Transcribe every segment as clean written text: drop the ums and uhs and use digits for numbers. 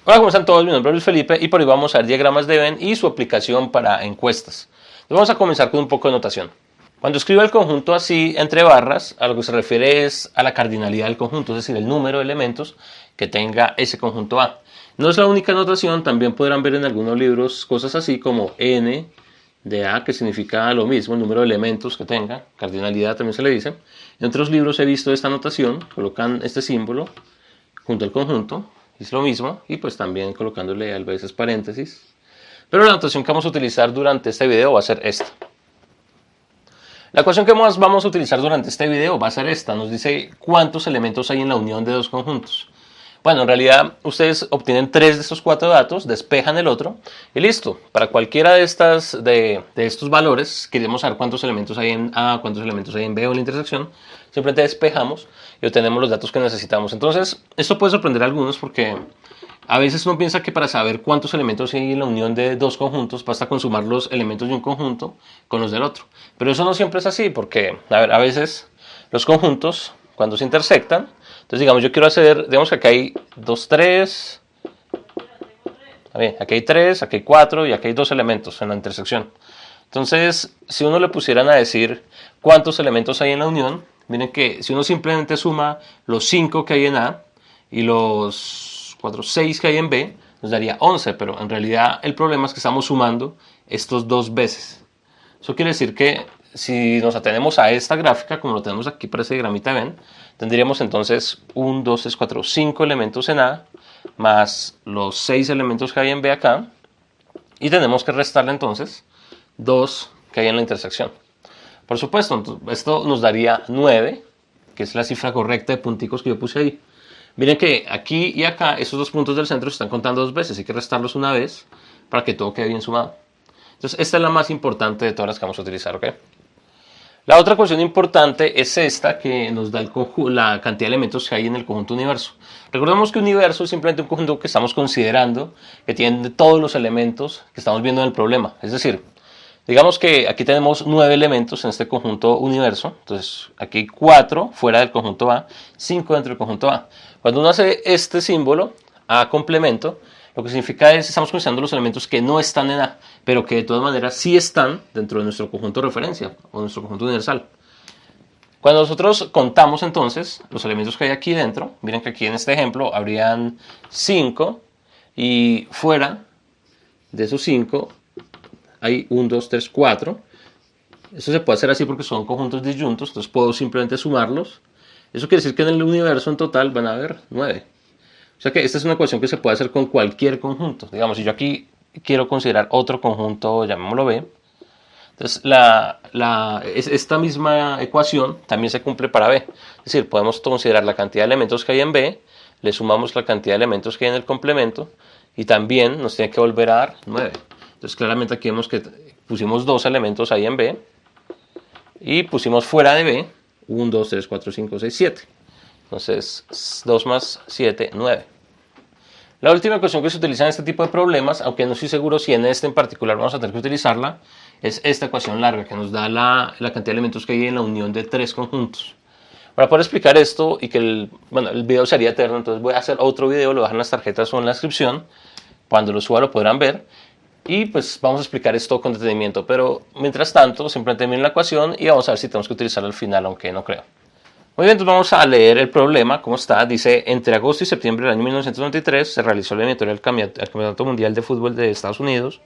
Hola, ¿cómo están todos? Mi nombre es Luis Felipe y por hoy vamos a ver diagramas de Venn y su aplicación para encuestas. Entonces vamos a comenzar con un poco de notación. Cuando escribo el conjunto así entre barras, a lo que se refiere es a la cardinalidad del conjunto, es decir, el número de elementos que tenga ese conjunto A. No es la única notación, también podrán ver en algunos libros cosas así como n de A, que significa lo mismo, el número de elementos que tenga, cardinalidad también se le dice. En otros libros he visto esta notación, colocan este símbolo junto al conjunto, es lo mismo, y pues también colocándole a veces paréntesis. Pero la notación que vamos a utilizar durante este video va a ser esta. La ecuación que más vamos a utilizar durante este video va a ser esta. Nos dice cuántos elementos hay en la unión de dos conjuntos. Bueno, en realidad ustedes obtienen 3 de estos 4 datos, despejan el otro y listo. Para cualquiera de estos valores, queremos saber cuántos elementos hay en A, cuántos elementos hay en B o en la intersección. Simplemente despejamos y obtenemos los datos que necesitamos. Entonces, esto puede sorprender a algunos porque a veces uno piensa que para saber cuántos elementos hay en la unión de dos conjuntos basta con sumar los elementos de un conjunto con los del otro. Pero eso no siempre es así porque, a veces los conjuntos, cuando se intersectan, entonces digamos yo quiero hacer, digamos que acá hay 2, 3, aquí hay 3, aquí hay 4 y aquí hay 2 elementos en la intersección. Entonces, si uno le pusieran a decir cuántos elementos hay en la unión, miren que si uno simplemente suma los 5 que hay en A y los 4, 6 que hay en B, nos daría 11, pero en realidad el problema es que estamos sumando estos dos veces. Eso quiere decir que si nos atenemos a esta gráfica, como lo tenemos aquí para ese diagramita ven, tendríamos entonces 1, 2, 3, 4, 5 elementos en A, más los 6 elementos que hay en B acá, y tenemos que restarle entonces 2 que hay en la intersección. Por supuesto, esto nos daría 9, que es la cifra correcta de punticos que yo puse ahí. Miren que aquí y acá, esos dos puntos del centro se están contando dos veces, hay que restarlos una vez para que todo quede bien sumado. Entonces, esta es la más importante de todas las que vamos a utilizar, ¿ok? La otra cuestión importante es esta, que nos da la cantidad de elementos que hay en el conjunto universo. Recordemos que universo es simplemente un conjunto que estamos considerando que tiene todos los elementos que estamos viendo en el problema. Es decir, digamos que aquí tenemos 9 elementos en este conjunto universo. Entonces, aquí hay 4 fuera del conjunto A, 5 dentro del conjunto A. Cuando uno hace este símbolo, A complemento, lo que significa es que estamos considerando los elementos que no están en A, pero que de todas maneras sí están dentro de nuestro conjunto de referencia o nuestro conjunto universal. Cuando nosotros contamos entonces los elementos que hay aquí dentro, miren que aquí en este ejemplo habrían 5 y fuera de esos 5 hay 1, 2, 3, 4. Esto se puede hacer así porque son conjuntos disyuntos, entonces puedo simplemente sumarlos. Eso quiere decir que en el universo en total van a haber 9. O sea que esta es una ecuación que se puede hacer con cualquier conjunto. Digamos, si yo aquí quiero considerar otro conjunto, llamémoslo B, entonces esta misma ecuación también se cumple para B. Es decir, podemos considerar la cantidad de elementos que hay en B, le sumamos la cantidad de elementos que hay en el complemento y también nos tiene que volver a dar 9. Entonces claramente aquí vemos que pusimos 2 elementos ahí en B y pusimos fuera de B 1, 2, 3, 4, 5, 6, 7. Entonces 2 más 7, 9. La última ecuación que se utiliza en este tipo de problemas, aunque no estoy seguro si en este en particular vamos a tener que utilizarla, es esta ecuación larga que nos da la cantidad de elementos que hay en la unión de 3 conjuntos. Para poder explicar esto y que el video sería eterno, entonces voy a hacer otro video, lo dejan en las tarjetas o en la descripción. Cuando lo suba lo podrán ver. Y pues vamos a explicar esto con detenimiento, pero mientras tanto simplemente miren la ecuación y vamos a ver si tenemos que utilizarla al final, aunque no creo. Muy bien, entonces vamos a leer el problema, ¿cómo está? Dice, entre agosto y septiembre del año 1993 se realizó la eliminatoria del Campeonato Mundial de Fútbol de Estados Unidos.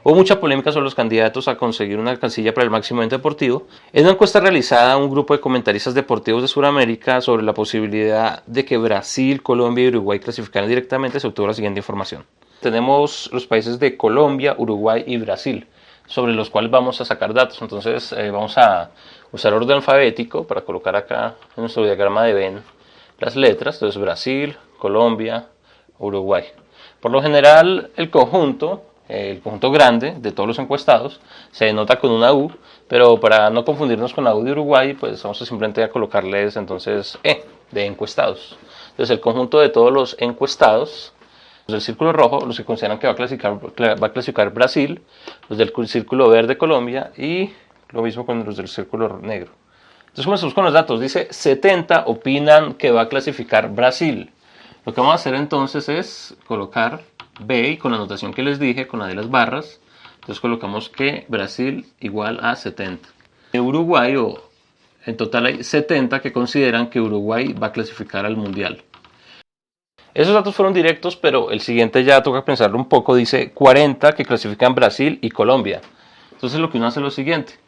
Hubo mucha polémica sobre los candidatos a conseguir una alcancilla para el máximo evento deportivo. En una encuesta realizada a un grupo de comentaristas deportivos de Sudamérica sobre la posibilidad de que Brasil, Colombia y Uruguay clasificaran directamente, se obtuvo la siguiente información. Tenemos los países de Colombia, Uruguay y Brasil, sobre los cuales vamos a sacar datos. Entonces vamos a usar orden alfabético para colocar acá en nuestro diagrama de Venn las letras. Entonces Brasil, Colombia, Uruguay. Por lo general el conjunto grande de todos los encuestados se denota con una U, pero para no confundirnos con la U de Uruguay, pues vamos a simplemente a colocarles entonces E de encuestados. Entonces el conjunto de todos los encuestados, los del círculo rojo, los que consideran que va a clasificar Brasil, los del círculo verde Colombia y lo mismo con los del círculo negro. Entonces comenzamos con los datos. Dice 70 opinan que va a clasificar Brasil. Lo que vamos a hacer entonces es colocar B y con la notación que les dije, con la de las barras. Entonces colocamos que Brasil igual a 70. De Uruguay, en total hay 70 que consideran que Uruguay va a clasificar al Mundial. Esos datos fueron directos, pero el siguiente ya toca pensarlo un poco. Dice 40 que clasifican Brasil y Colombia. Entonces lo que uno hace es lo siguiente.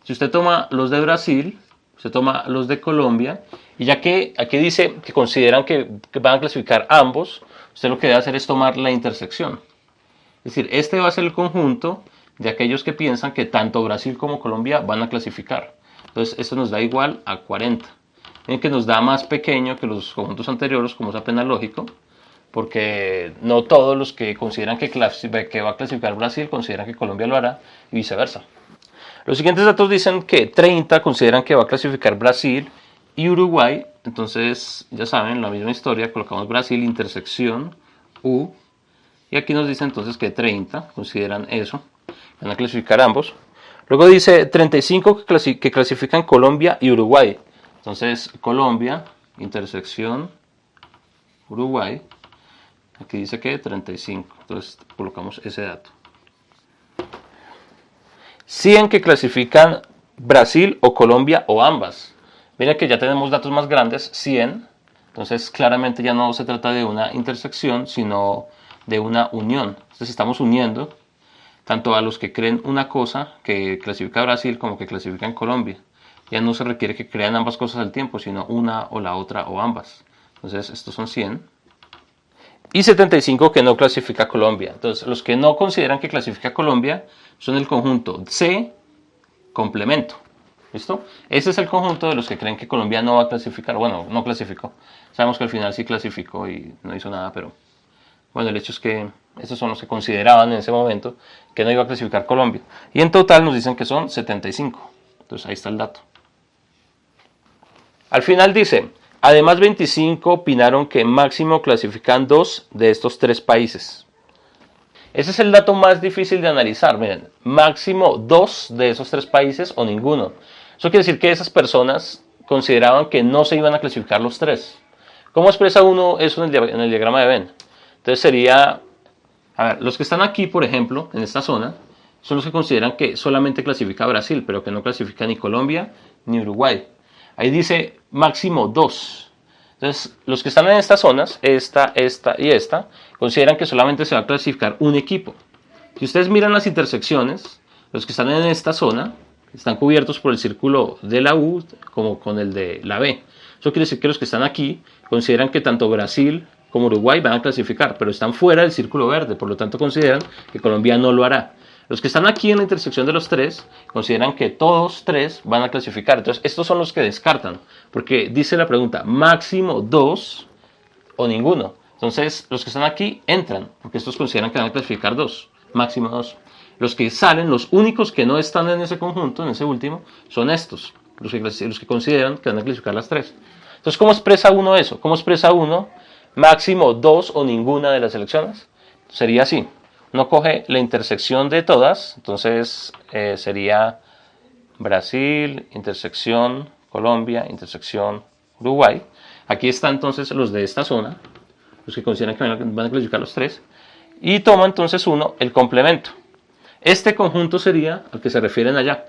Si usted toma los de Brasil, usted toma los de Colombia, y ya que aquí dice que consideran que van a clasificar ambos, usted lo que debe hacer es tomar la intersección. Es decir, este va a ser el conjunto de aquellos que piensan que tanto Brasil como Colombia van a clasificar. Entonces esto nos da igual a 40. Miren que nos da más pequeño que los conjuntos anteriores, como es apenas lógico, porque no todos los que consideran que va a clasificar Brasil consideran que Colombia lo hará, y viceversa. Los siguientes datos dicen que 30 consideran que va a clasificar Brasil y Uruguay. Entonces, ya saben, la misma historia, colocamos Brasil, intersección, U. Y aquí nos dice entonces que 30 consideran eso, van a clasificar ambos. Luego dice 35 que clasifican Colombia y Uruguay. Entonces, Colombia, intersección, Uruguay. Aquí dice que 35. Entonces, colocamos ese dato. 100 que clasifican Brasil o Colombia o ambas. Miren que ya tenemos datos más grandes, 100. Entonces, claramente ya no se trata de una intersección, sino de una unión. Entonces, estamos uniendo tanto a los que creen una cosa que clasifica Brasil como que clasifican Colombia. Ya no se requiere que crean ambas cosas al tiempo, sino una o la otra o ambas. Entonces, estos son 100. Y 75 que no clasifica Colombia. Entonces, los que no consideran que clasifica Colombia son el conjunto C, complemento. ¿Listo? Ese es el conjunto de los que creen que Colombia no va a clasificar. Bueno, no clasificó. Sabemos que al final sí clasificó y no hizo nada, pero bueno, el hecho es que estos son los que consideraban en ese momento que no iba a clasificar Colombia. Y en total nos dicen que son 75. Entonces ahí está el dato. Al final dice, además 25 opinaron que máximo clasifican 2 de estos 3 países. Ese es el dato más difícil de analizar. Miren, máximo 2 de esos 3 países o ninguno. Eso quiere decir que esas personas consideraban que no se iban a clasificar los 3. ¿Cómo expresa uno eso en el diagrama de Venn? Entonces sería, a ver, los que están aquí, por ejemplo, en esta zona, son los que consideran que solamente clasifica Brasil, pero que no clasifica ni Colombia ni Uruguay. Ahí dice máximo 2. Entonces, los que están en estas zonas, esta y esta, consideran que solamente se va a clasificar un equipo. Si ustedes miran las intersecciones, los que están en esta zona están cubiertos por el círculo de la U como con el de la B. Eso quiere decir que los que están aquí consideran que tanto Brasil como Uruguay van a clasificar, pero están fuera del círculo verde, por lo tanto consideran que Colombia no lo hará. Los que están aquí en la intersección de los 3 consideran que todos 3 van a clasificar. Entonces, estos son los que descartan, porque dice la pregunta, máximo 2 o ninguno. Entonces, los que están aquí entran, porque estos consideran que van a clasificar 2, máximo 2. Los que salen, los únicos que no están en ese conjunto, en ese último, son estos, los que consideran que van a clasificar las 3. Entonces, ¿cómo expresa uno eso? ¿Cómo expresa uno máximo 2 o ninguna de las selecciones? Sería así. Uno coge la intersección de todas, entonces sería Brasil, intersección Colombia, intersección Uruguay. Aquí están entonces los de esta zona, los que consideran que van a clasificar los 3. Y toma entonces uno el complemento. Este conjunto sería al que se refieren allá.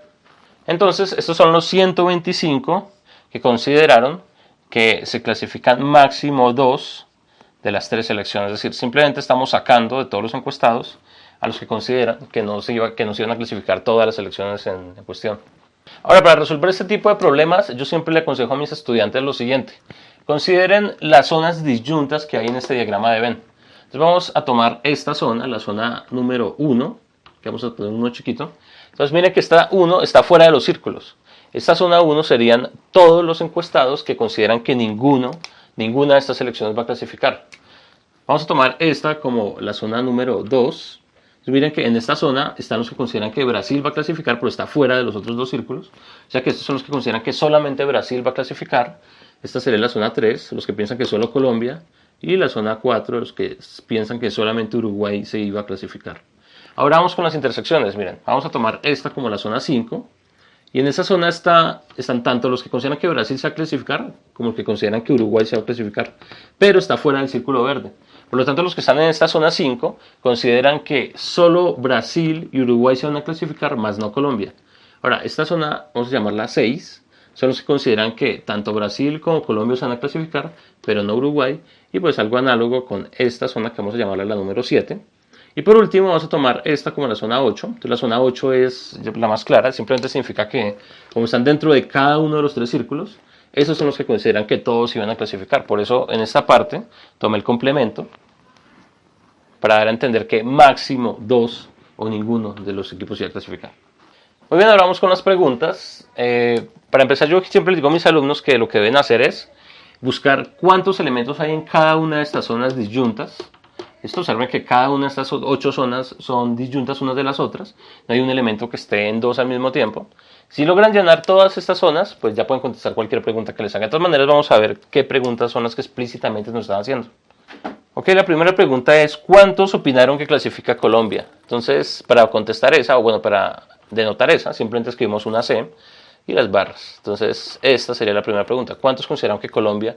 Entonces, estos son los 125 que consideraron que se clasifican máximo 2 de las 3 selecciones. Es decir, simplemente estamos sacando de todos los encuestados a los que consideran que no se iban a clasificar todas las selecciones en cuestión. Ahora, para resolver este tipo de problemas, yo siempre le aconsejo a mis estudiantes lo siguiente. Consideren las zonas disyuntas que hay en este diagrama de Venn. Entonces vamos a tomar esta zona, la zona número 1, que vamos a poner uno chiquito. Entonces miren que esta 1 está fuera de los círculos. Esta zona 1 serían todos los encuestados que consideran que ninguna de estas selecciones va a clasificar. Vamos a tomar esta como la zona número 2. Entonces miren que en esta zona están los que consideran que Brasil va a clasificar, pero está fuera de los otros 2 círculos. O sea que estos son los que consideran que solamente Brasil va a clasificar. Esta sería la zona 3, los que piensan que solo Colombia. Y la zona 4, los que piensan que solamente Uruguay se iba a clasificar. Ahora vamos con las intersecciones. Miren, vamos a tomar esta como la zona 5. Y en esa zona están tanto los que consideran que Brasil se va a clasificar como los que consideran que Uruguay se va a clasificar. Pero está fuera del círculo verde. Por lo tanto, los que están en esta zona 5 consideran que solo Brasil y Uruguay se van a clasificar, más no Colombia. Ahora, esta zona, vamos a llamarla 6, son los que consideran que tanto Brasil como Colombia se van a clasificar, pero no Uruguay. Y pues algo análogo con esta zona que vamos a llamarla la número 7. Y por último vamos a tomar esta como la zona 8. Entonces la zona 8 es la más clara, simplemente significa que como están dentro de cada uno de los 3 círculos, esos son los que consideran que todos iban a clasificar. Por eso en esta parte tomé el complemento para dar a entender que máximo 2 o ninguno de los equipos iba a clasificar. Muy bien, ahora vamos con las preguntas. Para empezar, yo siempre les digo a mis alumnos que lo que deben hacer es buscar cuántos elementos hay en cada una de estas zonas disyuntas. Esto observen que cada una de estas 8 zonas son disyuntas unas de las otras. No hay un elemento que esté en 2 al mismo tiempo. Si logran llenar todas estas zonas, pues ya pueden contestar cualquier pregunta que les haga. De todas maneras, vamos a ver qué preguntas son las que explícitamente nos están haciendo. Ok, la primera pregunta es, ¿cuántos opinaron que clasifica Colombia? Entonces, para contestar esa, o bueno, para denotar esa, simplemente escribimos una C y las barras. Entonces, esta sería la primera pregunta. ¿Cuántos consideraron que Colombia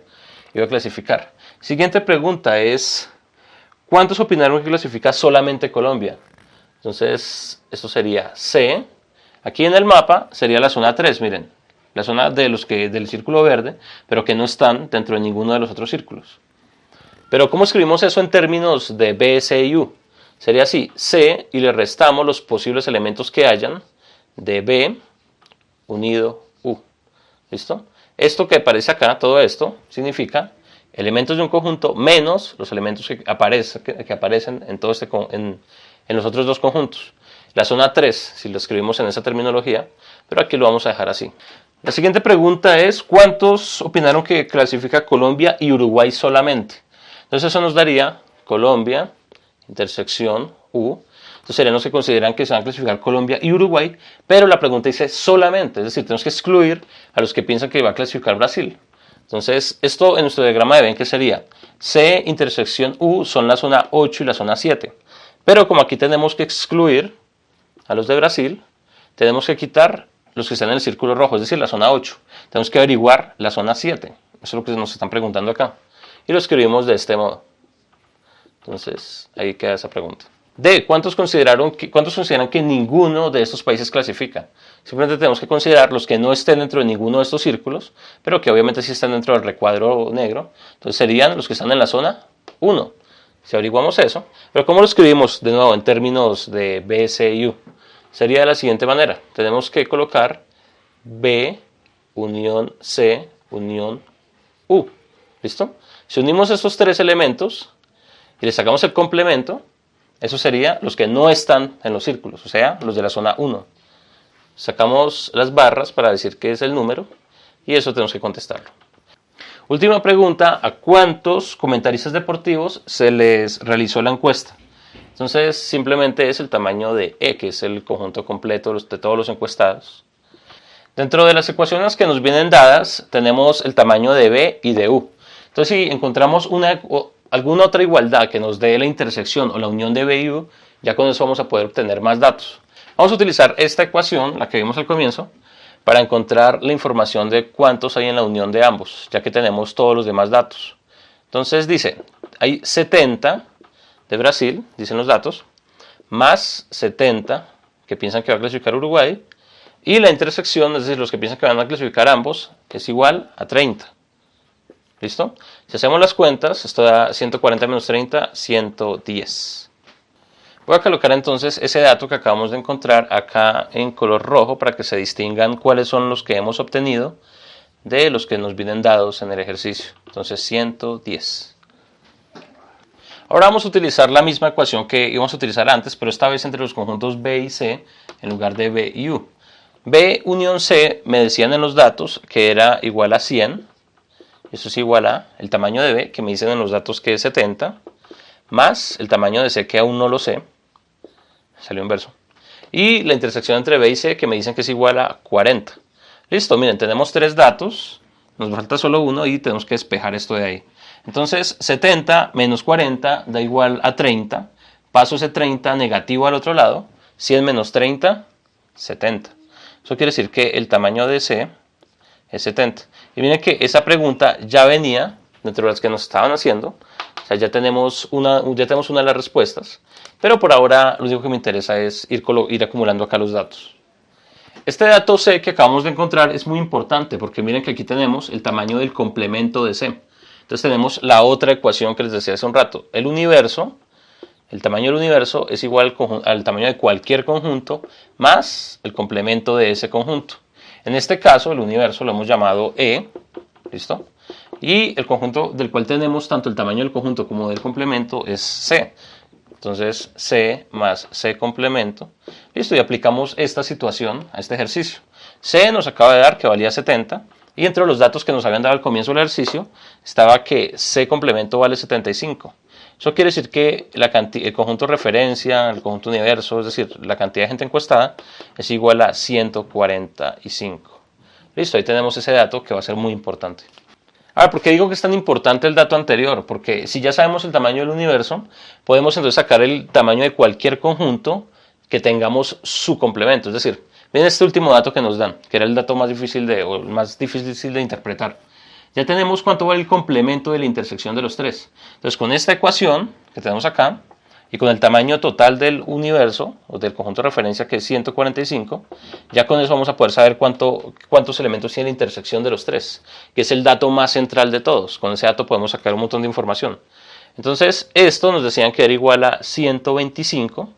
iba a clasificar? Siguiente pregunta es, ¿cuántos opinaron que clasifica solamente Colombia? Entonces, esto sería C. Aquí en el mapa sería la zona 3, miren. La zona de los que del círculo verde, pero que no están dentro de ninguno de los otros círculos. Pero ¿cómo escribimos eso en términos de B, C y U? Sería así, C y le restamos los posibles elementos que hayan de B unido U. ¿Listo? Esto que aparece acá, todo esto, significa elementos de un conjunto menos los elementos que aparecen en, en los otros dos conjuntos. La zona 3, si lo escribimos en esa terminología, pero aquí lo vamos a dejar así. La siguiente pregunta es, ¿cuántos opinaron que clasifica Colombia y Uruguay solamente? Entonces eso nos daría Colombia, intersección U. Entonces serían los que consideran que se van a clasificar Colombia y Uruguay, pero la pregunta dice solamente, es decir, tenemos que excluir a los que piensan que va a clasificar Brasil. Entonces esto en nuestro diagrama de Venn, ¿qué sería? C, intersección U son la zona 8 y la zona 7. Pero como aquí tenemos que excluir a los de Brasil, tenemos que quitar los que están en el círculo rojo, es decir, la zona 8. Tenemos que averiguar la zona 7. Eso es lo que nos están preguntando acá. Y lo escribimos de este modo. Entonces, ahí queda esa pregunta. D. ¿Cuántos consideran que ninguno de estos países clasifica? Simplemente tenemos que considerar los que no estén dentro de ninguno de estos círculos, pero que obviamente sí están dentro del recuadro negro. Entonces serían los que están en la zona 1. Si averiguamos eso, pero ¿cómo lo escribimos de nuevo en términos de B, C y U? Sería de la siguiente manera. Tenemos que colocar B, unión C, unión U. ¿Listo? Si unimos estos 3 elementos y le sacamos el complemento, eso sería los que no están en los círculos, o sea, los de la zona 1. Sacamos las barras para decir qué es el número y eso tenemos que contestarlo. Última pregunta, ¿a cuántos comentaristas deportivos se les realizó la encuesta? Entonces simplemente es el tamaño de E, que es el conjunto completo de todos los encuestados. Dentro de las ecuaciones que nos vienen dadas tenemos el tamaño de B y de U. Entonces si encontramos alguna otra igualdad que nos dé la intersección o la unión de B y U, ya con eso vamos a poder obtener más datos. Vamos a utilizar esta ecuación, la que vimos al comienzo, para encontrar la información de cuántos hay en la unión de ambos, ya que tenemos todos los demás datos. Entonces dice, hay 70 de Brasil, dicen los datos, más 70 que piensan que va a clasificar Uruguay, y la intersección, es decir, los que piensan que van a clasificar ambos, es igual a 30. ¿Listo? Si hacemos las cuentas, esto da 140 menos 30, 110. Voy a colocar entonces ese dato que acabamos de encontrar acá en color rojo para que se distingan cuáles son los que hemos obtenido de los que nos vienen dados en el ejercicio. Entonces 110. Ahora vamos a utilizar la misma ecuación que íbamos a utilizar antes, pero esta vez entre los conjuntos B y C en lugar de B y U. B unión C me decían en los datos que era igual a 100. Eso es igual a el tamaño de B, que me dicen en los datos que es 70, más el tamaño de C, que aún no lo sé. Salió inverso. Y la intersección entre B y C, que me dicen que es igual a 40. Listo, miren, tenemos 3 datos, nos falta solo uno y tenemos que despejar esto de ahí. Entonces, 70 menos 40 da igual a 30. Paso ese 30 negativo al otro lado. 100 menos 30, 70. Eso quiere decir que el tamaño de C es 70. Y miren que esa pregunta ya venía dentro de las que nos estaban haciendo. O sea, ya tenemos una de las respuestas. Pero por ahora lo único que me interesa es ir acumulando acá los datos. Este dato C que acabamos de encontrar es muy importante porque miren que aquí tenemos el tamaño del complemento de C. Entonces tenemos la otra ecuación que les decía hace un rato. El tamaño del universo es igual al tamaño de cualquier conjunto más el complemento de ese conjunto. En este caso, el universo lo hemos llamado E, ¿listo? Y el conjunto del cual tenemos tanto el tamaño del conjunto como del complemento es C. Entonces, C más C complemento. Listo, y aplicamos esta situación a este ejercicio. C nos acaba de dar que valía 70. Y entre los datos que nos habían dado al comienzo del ejercicio estaba que C complemento vale 75. Eso quiere decir que el conjunto referencia, el conjunto universo, es decir, la cantidad de gente encuestada, es igual a 145. Listo, ahí tenemos ese dato que va a ser muy importante. Ahora, ¿por qué digo que es tan importante el dato anterior? Porque si ya sabemos el tamaño del universo, podemos entonces sacar el tamaño de cualquier conjunto que tengamos su complemento. Es decir, miren este último dato que nos dan, que era el dato más difícil de interpretar. Ya tenemos cuánto vale el complemento de la intersección de los tres. Entonces, con esta ecuación que tenemos acá, y con el tamaño total del universo, o del conjunto de referencia que es 145, ya con eso vamos a poder saber cuántos elementos tiene la intersección de los tres, que es el dato más central de todos. Con ese dato podemos sacar un montón de información. Entonces, esto nos decían que era igual a 125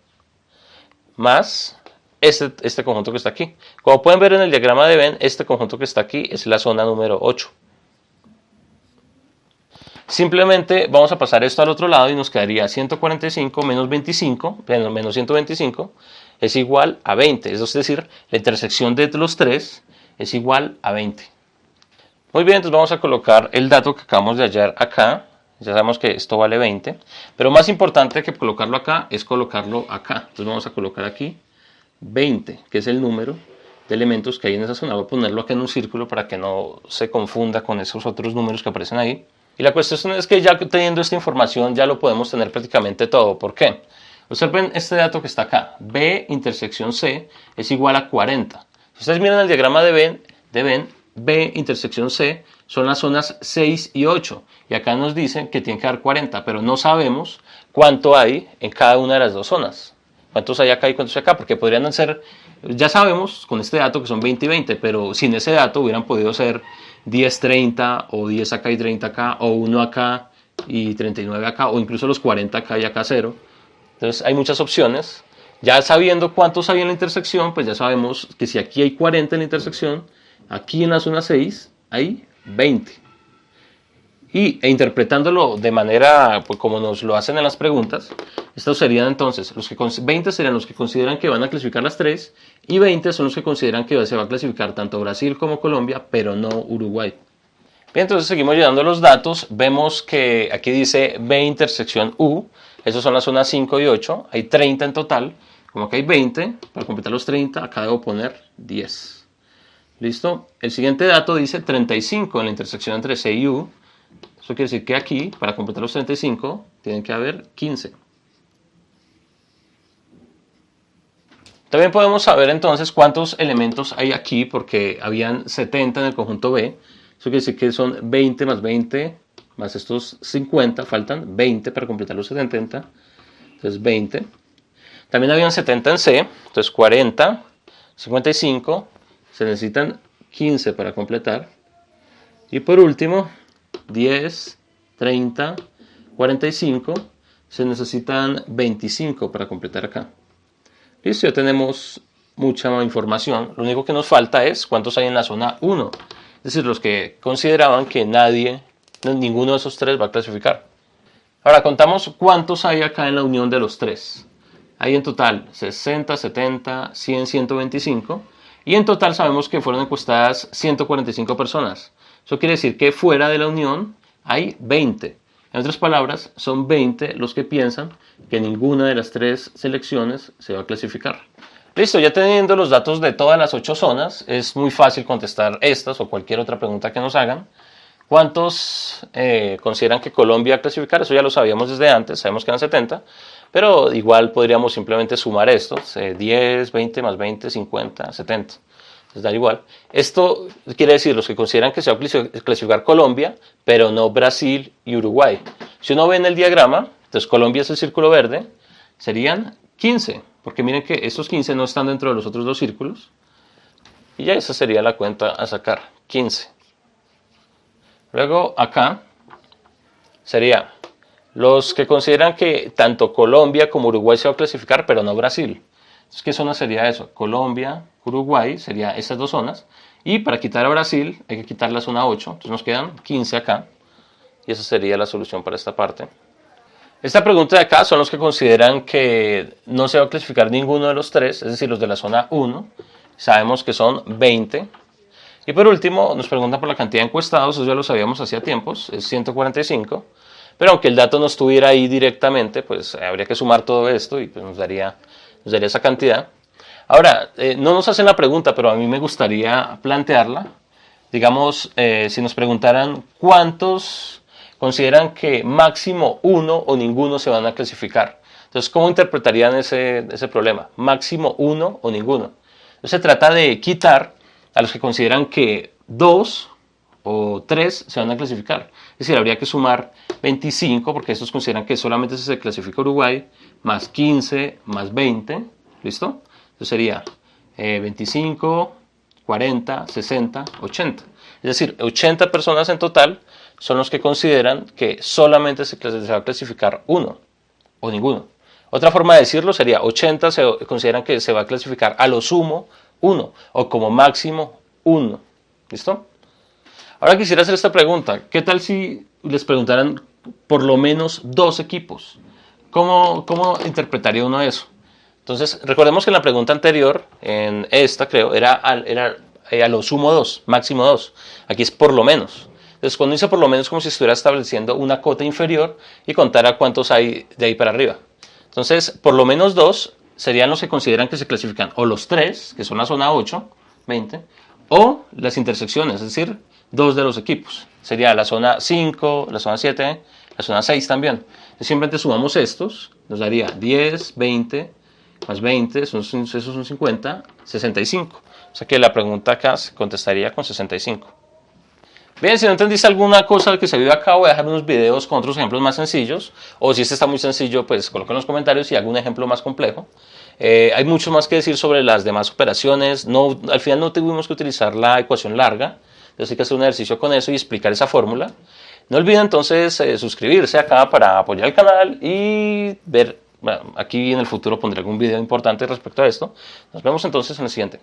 más este conjunto que está aquí. Como pueden ver en el diagrama de Venn, este conjunto que está aquí es la zona número 8. Simplemente vamos a pasar esto al otro lado y nos quedaría 145 menos 25, menos 125, es igual a 20. Es decir, la intersección de los tres es igual a 20. Muy bien, entonces vamos a colocar el dato que acabamos de hallar acá. Ya sabemos que esto vale 20, pero más importante que colocarlo acá es colocarlo acá. Entonces vamos a colocar aquí 20, que es el número de elementos que hay en esa zona. Voy a ponerlo acá en un círculo para que no se confunda con esos otros números que aparecen ahí. Y la cuestión es que ya teniendo esta información ya lo podemos tener prácticamente todo. ¿Por qué? Observen este dato que está acá. B intersección C es igual a 40. Si ustedes miran el diagrama de Venn, B intersección C son las zonas 6 y 8. Y acá nos dicen que tiene que dar 40, pero no sabemos cuánto hay en cada una de las dos zonas. ¿Cuántos hay acá y cuántos hay acá? Porque podrían ser, ya sabemos con este dato que son 20 y 20, pero sin ese dato hubieran podido ser 10, 30, o 10 acá y 30 acá, o 1 acá y 39 acá, o incluso los 40 acá y acá 0. Entonces hay muchas opciones. Ya sabiendo cuántos hay en la intersección, pues ya sabemos que si aquí hay 40 en la intersección, aquí en la zona 6 hay 20. Interpretándolo de manera pues, como nos lo hacen en las preguntas, estos serían entonces, 20 serían los que consideran que van a clasificar las 3 y 20 son los que consideran que se va a clasificar tanto Brasil como Colombia, pero no Uruguay. Bien, entonces seguimos llenando los datos, vemos que aquí dice B intersección U, esos son las zonas 5 y 8, hay 30 en total, como que hay 20, para completar los 30 acá debo poner 10. ¿Listo? El siguiente dato dice 35 en la intersección entre C y U. Eso quiere decir que aquí, para completar los 35, tienen que haber 15. También podemos saber entonces cuántos elementos hay aquí, porque habían 70 en el conjunto B. Eso quiere decir que son 20 más 20 más estos 50, faltan 20 para completar los 70. Entonces 20. También habían 70 en C, entonces 40, 55, se necesitan 15 para completar. Y por último, 10, 30, 45, se necesitan 25 para completar acá. Listo, ya tenemos mucha información. Lo único que nos falta es cuántos hay en la zona 1. Es decir, los que consideraban que ninguno de esos tres va a clasificar. Ahora contamos cuántos hay acá en la unión de los tres. Hay en total 60, 70, 100, 125. Y en total sabemos que fueron encuestadas 145 personas. Eso quiere decir que fuera de la unión hay 20. En otras palabras, son 20 los que piensan que ninguna de las tres selecciones se va a clasificar. Listo, ya teniendo los datos de todas las 8 zonas, es muy fácil contestar estas o cualquier otra pregunta que nos hagan. ¿Cuántos consideran que Colombia va a clasificar? Eso ya lo sabíamos desde antes, sabemos que eran 70, pero igual podríamos simplemente sumar estos, 10, 20 más 20, 50, 70. les da igual. Esto quiere decir los que consideran que se va a clasificar Colombia, pero no Brasil y Uruguay. Si uno ve en el diagrama, entonces Colombia es el círculo verde, serían 15, porque miren que estos 15 no están dentro de los otros dos círculos. Y ya esa sería la cuenta a sacar, 15. Luego acá sería los que consideran que tanto Colombia como Uruguay se va a clasificar, pero no Brasil. Entonces, ¿qué zona sería eso? Colombia, Uruguay, sería estas dos zonas. Y para quitar a Brasil hay que quitar la zona 8. Entonces nos quedan 15 acá. Y esa sería la solución para esta parte. Esta pregunta de acá son los que consideran que no se va a clasificar ninguno de los tres, es decir, los de la zona 1. Sabemos que son 20. Y por último, nos preguntan por la cantidad de encuestados, eso ya lo sabíamos hacía tiempos, es 145. Pero aunque el dato no estuviera ahí directamente, pues habría que sumar todo esto y pues nos daría esa cantidad. Ahora, no nos hacen la pregunta, pero a mí me gustaría plantearla. Digamos, si nos preguntaran cuántos consideran que máximo uno o ninguno se van a clasificar. Entonces, ¿cómo interpretarían ese problema? Máximo uno o ninguno. Entonces, se trata de quitar a los que consideran que 2 o 3 se van a clasificar. Es decir, habría que sumar 25, porque estos consideran que solamente se clasifica Uruguay, más 15, más 20, ¿listo? Entonces sería 25, 40, 60, 80. Es decir, 80 personas en total son los que consideran que solamente se va a clasificar uno o ninguno. Otra forma de decirlo sería 80 se consideran que se va a clasificar a lo sumo uno o como máximo uno. ¿Listo? Ahora quisiera hacer esta pregunta. ¿Qué tal si les preguntaran por lo menos 2 equipos? ¿Cómo interpretaría uno eso? Entonces, recordemos que en la pregunta anterior, en esta creo, era a lo sumo 2, máximo 2. Aquí es por lo menos. Entonces, cuando dice por lo menos, como si estuviera estableciendo una cota inferior y contara cuántos hay de ahí para arriba. Entonces, por lo menos 2 serían los que consideran que se clasifican o los 3, que son la zona 8, 20, o las intersecciones, es decir, 2 de los equipos. Sería la zona 5, la zona 7, la zona 6 también. Simplemente sumamos estos, nos daría 10, 20, más 20, esos son 50, 65. O sea que la pregunta acá se contestaría con 65. Bien, si no entendiste alguna cosa que se vio acá, voy a dejar unos videos con otros ejemplos más sencillos. O si este está muy sencillo, pues coloca en los comentarios y algún ejemplo más complejo. Hay mucho más que decir sobre las demás operaciones. Al final no tuvimos que utilizar la ecuación larga. Entonces hay que hacer un ejercicio con eso y explicar esa fórmula. No olviden entonces suscribirse acá para apoyar el canal y ver, bueno, aquí en el futuro pondré algún video importante respecto a esto. Nos vemos entonces en el siguiente.